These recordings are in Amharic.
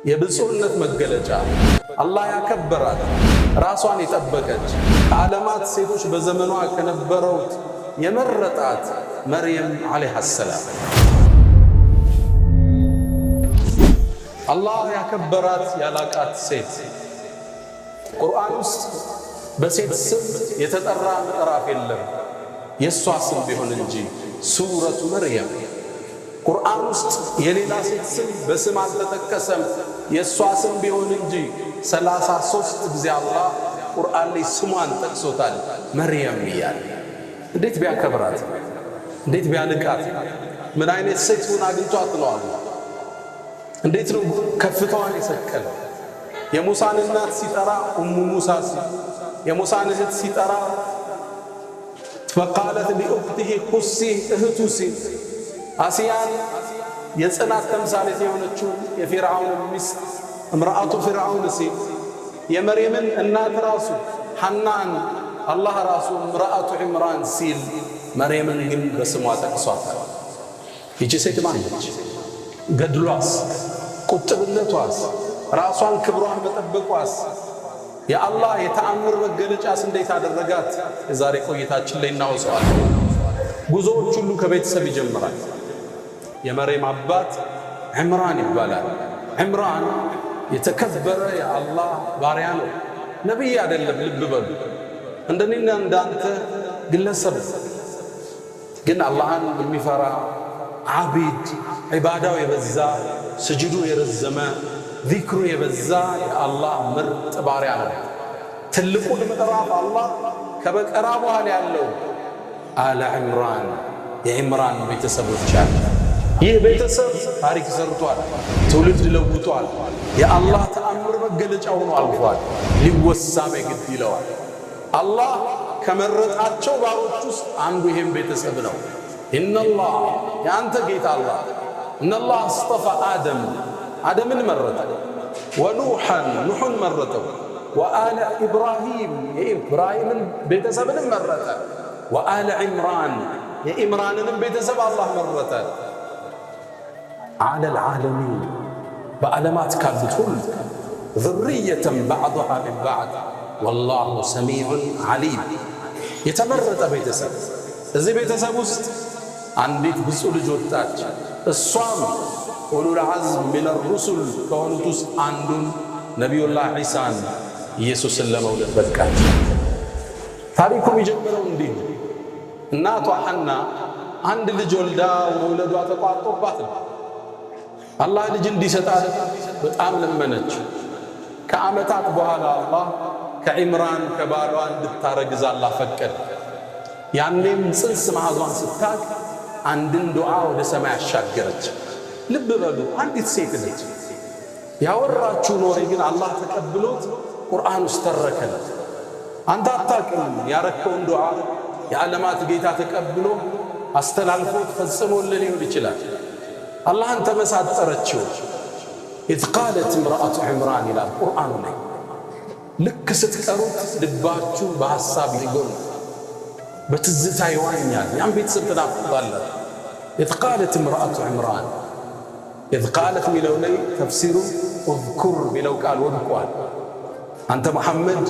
የብፁዕነት መገለጫ አላህ ያከበራት ራሷን የጠበቀች ከዓለማት ሴቶች በዘመኗ ከነበረው የመረጣት መርየም ዓለይሃ ሰላም አላህ ያከበራት ያላቃት ሴት ቁርአን ውስጥ በሴት ስም የተጠራ ምዕራፍ የለም የሷ ስም ቢሆን እንጂ ሱረቱ መርየም ቁርአን ውስጥ የሌላ ሴት ስም በስም አልተጠቀሰም የሷ ስም ቢሆን እንጂ 33 ጊዜ አላህ ቁርአን ላይ ስሟን ጠቅሶታል መርየም ይላል። እንዴት ቢያከብራት እንዴት ቢያልቃት ምን አይነት ሴት ሆና አግኝቷት ነው አላህ እንዴት ነው ከፍታዋን የሰቀለ የሙሳን እናት ሲጠራ ኡሙ ሙሳ የሙሳን እህት ሲጠራ فقالت لأخته قصي اهتسي አሲያን የጽናት ተምሳሌት የሆነችው የፊርዓውን ሚስት እምራአቱ ፊርዓውን ሲል የመርየምን እናት ራሱ ሐናን አላህ ራሱ እምራአቱ ዒምራን ሲል መርየምን ግን በስሟ ጠቅሷታል። ይቺ ሴት ማነች? ገድሏስ፣ ቁጥብነቷስ፣ ራሷን ክብሯን መጠበቋስ የአላህ የተአምር መገለጫስ እንዴት አደረጋት? የዛሬ ቆይታችን ላይ እናወሳዋለን። ጉዞዎች ሁሉ ከቤተሰብ ይጀምራል። የመርየም አባት ዒምራን ይባላል። ዒምራን የተከበረ የአላህ ባሪያ ነው። ነቢይ አይደለም። ልብ በሉ፣ እንደኔና እንዳንተ ግለሰብ ግን አላህን የሚፈራ ዓቢድ፣ ዒባዳው የበዛ ስጅዱ የረዘመ ዚክሩ የበዛ የአላህ ምርጥ ባሪያ ነው። ትልቁ ምዕራፍ አላህ ከበቀራ በኋላ ያለው አለ ዒምራን የዒምራን ቤተሰቦች አለ። ይህ ቤተሰብ ታሪክ ሰርቷል፣ ትውልድ ለውጧል፣ የአላህ ተአምር መገለጫ ሆኖ አልፏል። ሊወሳም የግድ ይለዋል። አላህ ከመረጣቸው ባሮች ውስጥ አንዱ ይሄም ቤተሰብ ነው። ኢነላህ የአንተ ጌታ አላህ ኢነላህ አስጠፋ አደምን መረጠ፣ ወኑሐን ኑሑን መረጠው፣ ወአለ ኢብራሂም የኢብራሂምን ቤተሰብንም መረጠ፣ ወአለ ዒምራን የኢምራንንም ቤተሰብ አላህ መረጠ። ዓለል ዓለሚን በዓለማት ካሉት ሁሉ ذርየተን ባዕዱሃ ሚን ባዕድ ወላሁ ሰሚዑን ዓሊም የተመረጠ ቤተሰብ። እዚህ ቤተሰብ ውስጥ አንዲት ብፁዕ ልጅ ወጣች። እሷም ኡሉል ዐዝም ሚነ ሩሱል ከሆኑት ውስጥ አንዱን ነቢዩላህ ዒሳን ኢየሱስን ለመውለድ በቃች። ታሪኩ የሚጀምረው እንዲህ ነው። እናቷ ሐና አንድ ልጅ ወልዳ መውለዷ ተቋርጦባት ነው። አላህ ልጅ እንዲሰጣት በጣም ለመነች። ከዓመታት በኋላ አላህ ከዒምራን ከባሏ እንድታረግዝ አላህ ፈቀደ። ያኔም ጽንስ መያዟን ስታቅ አንድን ዱዓ ወደ ሰማይ አሻገረች። ልብ በሉ፣ አንዲት ሴት ነች። ያወራችው ኖሬ ግን አላህ ተቀብሎት ቁርአን ውስጥ ተረከለት። አንተ አታውቅም ያረከውን ዱዓ የዓለማት ጌታ ተቀብሎ አስተላልፎት ፈጽሞልን ሊሆን ይችላል። አላህን ተመሳጠረችው። ኢዝ ቃለት እምረአቱ ዒምራን ይላል ቁርአኑ ላይ። ልክ ስትቀሩት ልባችሁ በሐሳብ ይጎል በትዝታ ይዋኛል። ያን ቤተሰብ ትናፍቃላችሁ። ኢዝ ቃለት እምረአቱ ዒምራን ኢዝ ቃለት ሚለው ላይ ተፍሲሩ እዝኩር ሚለው ቃል ወድቋል። አንተ መሐመድ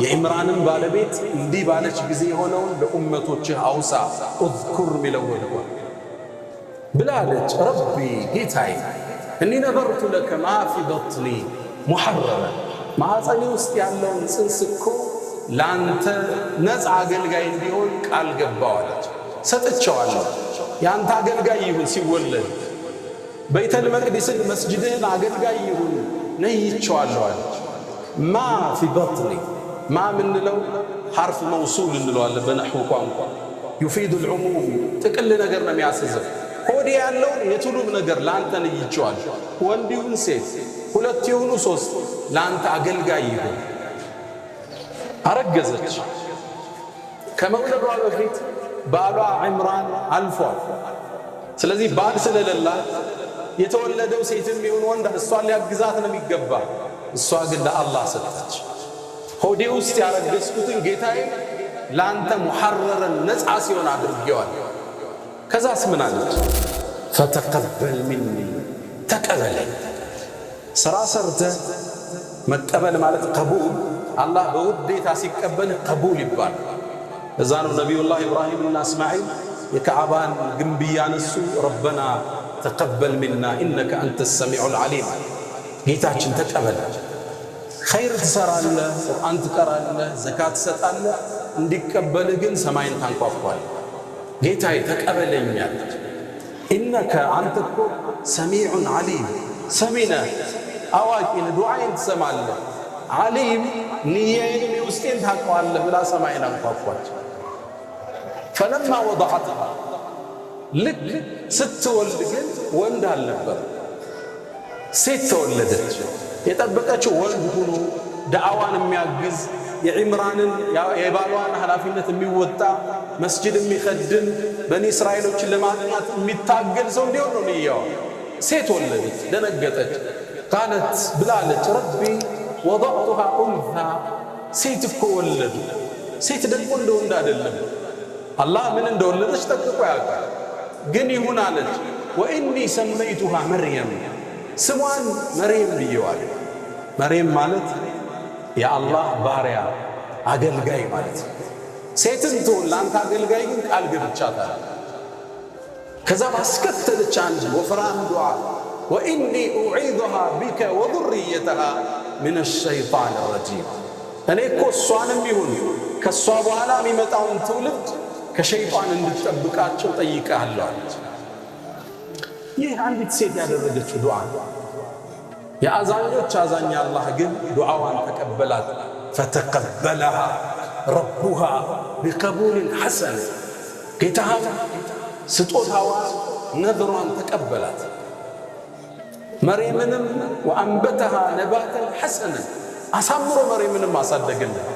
የዒምራንን ባለቤት እንዲህ ባለች ጊዜ የሆነውን ለኡመቶችህ አውሳ። እዝኩር ሚለው ወድቋል ብላለች። ረቢ ጌታዬ እኒ ነበርቱ ለከ ማ ፊ በጥኒ ሙሐረረ ማኅፀኔ ውስጥ ያለውን ጽንስ እኮ ለአንተ ነፃ አገልጋይ እንዲሆን ቃል ገባዋለች። ሰጥቼዋለሁ፣ የአንተ አገልጋይ ይሁን ሲወለድ በይተል መቅዲስን መስጅድህን አገልጋይ ይሁን ነይቼዋለሁ አለች። ማ ፊ በጥኒ ማ ምንለው ሐርፍ መውሱል እንለዋለን በነሕው ቋንቋ። ዩፊዱል ዑሙም ጥቅል ነገር ነው የሚያስይዘው። ሆዴ ያለውን የቱሉም ነገር ለአንተ ነይቼዋለሁ። ወንድ ይሁን ሴት፣ ሁለት ይሁኑ ሶስት፣ ለአንተ አገልጋይ ይሁን። አረገዘች። ከመውለዷ በፊት ባሏ ዒምራን አልፏል። ስለዚህ ባል ስለሌላት የተወለደው ሴትም ይሁን ወንድ እሷን ሊያግዛት ነው የሚገባ። እሷ ግን ለአላህ ሰጠች። ሆዴ ውስጥ ያረገዝኩትን ጌታዬ ለአንተ ሙሐረረን ነፃ ሲሆን አድርጌዋል። ከዛስ ምን አለች? ፈተቀበል ሚኒ ተቀበለኝ። ስራ ሰርተህ መቀበል ማለት ቀቡል አላህ በውዴታ ሲቀበል ቀቡል ይባላል። እዛ ነው ነቢዩላህ ኢብራሂምና እስማዒል የከዓባን ግንብ ያነሱ ረበና ተቀበል ሚና ኢነከ አንተ ሰሚዑል ዓሊም ጌታችን ተቀበል። ኸይር ትሰራለህ፣ ቁርአን ትቀራለህ፣ ዘካት ትሰጣለህ፣ እንዲቀበልህ ግን ሰማይን ታንኳኳለህ። ጌታዬ ተቀበለኛል። ኢነከ አንተ እኮ ሰሚዑን ዓሊም ሰሚነ አዋቂን ዱዓዬን ትሰማለህ፣ ዓሊም ንያዬን የውስጤን ታውቀዋለህ ብላ ሰማይን አንኳኳች። ፈለማ ወضዐትሃ ልክ ስትወልድ ግን ወንድ አልነበር፣ ሴት ተወለደች። የጠበቀችው ወንድ ሆኖ ዳዕዋን የሚያግዝ የዒምራንን የባሏን ኃላፊነት የሚወጣ መስጂድ የሚኸድም በኒ እስራኤሎችን ለማጥናት የሚታገል ሰው እንዲሆን ነው ንያዋ። ሴት ወለደች፣ ደነገጠች። ቃለት ብላለች ረቢ ወضዕቱሃ ኡንታ ሴት እኮ ወለዱ። ሴት ደግሞ እንደ ወንድ አይደለም። አላህ ምን እንደወለደች ጠቅቆ ያውቃል። ግን ይሁን አለች። ወኢኒ ሰመይቱሃ መርየም ስሟን መርየም ብየዋል። መርየም ማለት የአላህ ባሪያ አገልጋይ ማለት ነው። ሴትን ትሆን ለአንተ አገልጋይ ግን ቃል ገብቻታል። ከዛ ባስከተለች አንድ ወፍራም ዱዓ ወኢኒ ኡዒዙሃ ቢከ ወዙርየተሃ ሚነ ሸይጣን ረጂም እኔ እኮ እሷንም ይሁን ከእሷ በኋላ የሚመጣውን ትውልድ ከሸይጣን እንድትጠብቃቸው ጠይቀሃለሁ አለች። ይህ አንዲት ሴት ያደረገችው ዱዓ የአዛኞች አዛኝ አላህ ግን ዱዓዋን ተቀበላት። ፈተቀበለሃ ረቡሃ ቢቀቡልን ሐሰን ጌታሃ ስጦታዋ ነዝሯን ተቀበላት። መርየምንም ወአንበተሃ ነባተን ሐሰንን አሳምሮ መርየምንም አሳደገልን።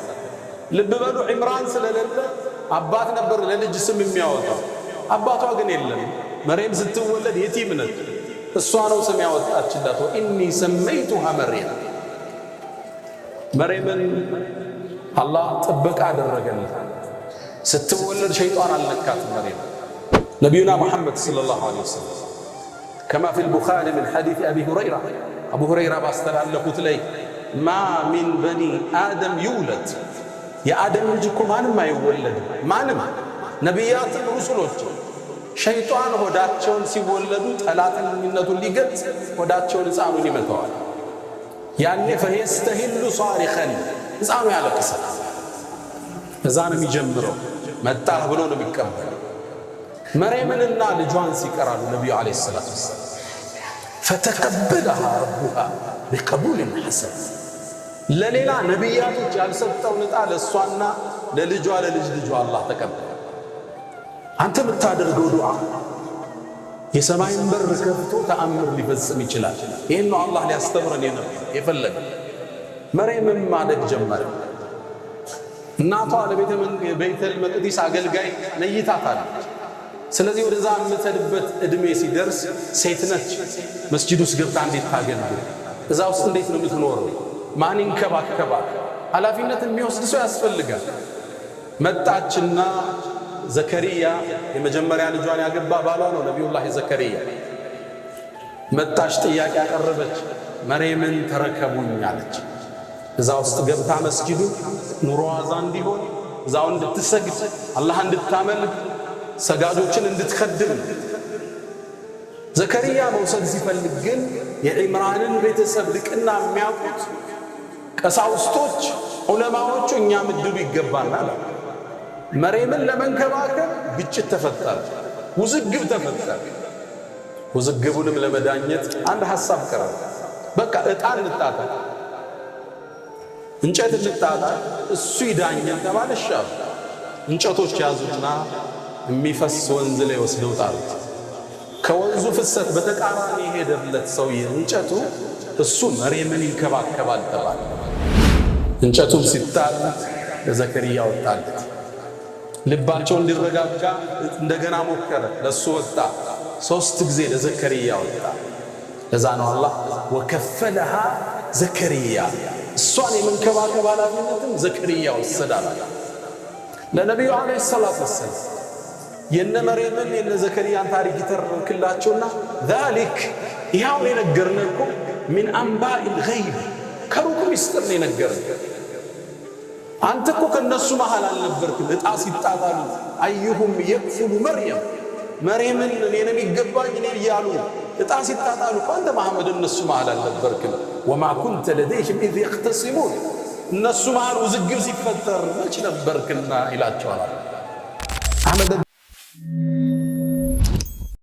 ልብ በሉ ዒምራን ስለሌለ አባት ነበር ለልጅ ስም የሚያወጣው፣ አባቷ ግን የለም። መርየም ስትወለድ የቲም ነች። እሷ ነው ስም ያወጣችላት። ወኢኒ ሰመይቱሃ መርየም መርየምን አላህ ጥበቃ አደረገላት። ስትወለድ ሸይጣን አልነካትም። መርየም ነቢዩና ሙሐመድ ሰለላሁ ዐለይሂ ወሰለም ከማ ፊል ቡኻሪ ምን ሐዲስ አቢ ሁረይራ አቡ ሁረይራ ባስተላለፉት ላይ ማ ሚን በኒ አደም ይውለድ የአደም ልጅ እኮ ማንም አይወለድም። ማንም ነቢያትን ሩሱሎች ሸይጣን ሆዳቸውን ሲወለዱ ጠላትነቱን ሊገልጽ ሆዳቸውን ሕፃኑን ይመተዋል። ያኔ ፈየስተሂሉ ሷሪኸን ሕፃኑ ያለቅሳል። እዛ ነው የሚጀምረው። መጣህ ብሎ ነው የሚቀበለው። መርየምንና ልጇን ሲቀራሉ ነቢዩ ዓለይሂ ሰላቱ ወሰላም ፈተቀበለሃ ረቡሃ ቢቀቡልን ሐሰን ለሌላ ነቢያቶች ያልሰጠውን ዕጣ ለእሷና ለልጇ ለልጅ ልጇ አላህ ተቀበለ። አንተ የምታደርገው ዱዓ የሰማይን በር ከፍቶ ተአምር ሊፈጽም ይችላል። ይህን ነው አላህ ሊያስተምረን የፈለገ። መርየምም ማደግ ጀመረ። እናቷ ለቤተል መቅዲስ አገልጋይ ነይታታለች። ስለዚህ ወደዛ የምትሄድበት ዕድሜ ሲደርስ ሴት ነች። መስጂድ ውስጥ ገብታ እንዴት ታገልግል? እዛ ውስጥ እንዴት ነው የምትኖረው? ማን ይንከባከባል? ኃላፊነት የሚወስድ ሰው ያስፈልጋል። መጣችና ዘከሪያ የመጀመሪያ ልጇን ያገባ ባሏ ነው ነቢዩላህ ዘከሪያ። መጣች፣ ጥያቄ ያቀረበች፣ መርየምን ተረከቡኝ አለች። እዛ ውስጥ ገብታ መስጂዱ ኑሮዋ እዛ እንዲሆን እዛው እንድትሰግድ አላህ እንድታመልክ ሰጋጆችን እንድትከድም። ዘከሪያ መውሰድ ሲፈልግ ግን የዒምራንን ቤተሰብ ልቅና የሚያውቁት ቀሳውስቶች ዑለማዎቹ እኛ ምድሉ ይገባናል። መርየምን ለመንከባከብ ግጭት ተፈጠረ፣ ውዝግብ ተፈጠረ። ውዝግቡንም ለመዳኘት አንድ ሐሳብ ቀረበ። በቃ ዕጣ እንጣጣ፣ እንጨት እንጣጣ፣ እሱ ይዳኘን ተባለ። ሻው እንጨቶች ያዙና የሚፈስ ወንዝ ላይ ወስደው ጣሉት። ከወንዙ ፍሰት በተቃራኒ የሄደለት ሰውዬ እንጨቱ እሱ መርየምን ይንከባከባል ተባለ። እንጨቱም ሲጣል ለዘከሪያ ወጣለት። ልባቸው እንዲረጋጋ እንደገና ሞከረ፣ ለሱ ወጣ። 3 ጊዜ ለዘከሪያ ወጣ። ለዛ ነው አላህ ወከፈለሃ ዘከሪያ እሷን የመንከባከብ ኃላፊነትን ዘከሪያ ወሰዳል። ለነቢዩ ዓለይሂ ሰላቱ ወሰላም የነ መርየምን የነ ዘከሪያን ታሪክ ይተርክላቸውና ዛሊክ ይኸው የነገርነው እኮ ሚን አንባኢል ገይብ ከሩቅ ሚስጥር ነው የነገረን። አንተ እኮ ከነሱ መሃል አልነበርክም። ዕጣ ሲጣጣሉ አዩሁም የክፍሉ መርየምን እኔ ነው የሚገባኝ እኔ እያሉ ዕጣ ሲጣጣሉ አንተ መሐመድ እነሱ መሃል አልነበርክም። ወማ ኩንተ ለደይህም ኢዝ የኽተሲሙን እነሱ መሃል ውዝግብ ሲፈጠር መች ነበርክና ይላቸዋል።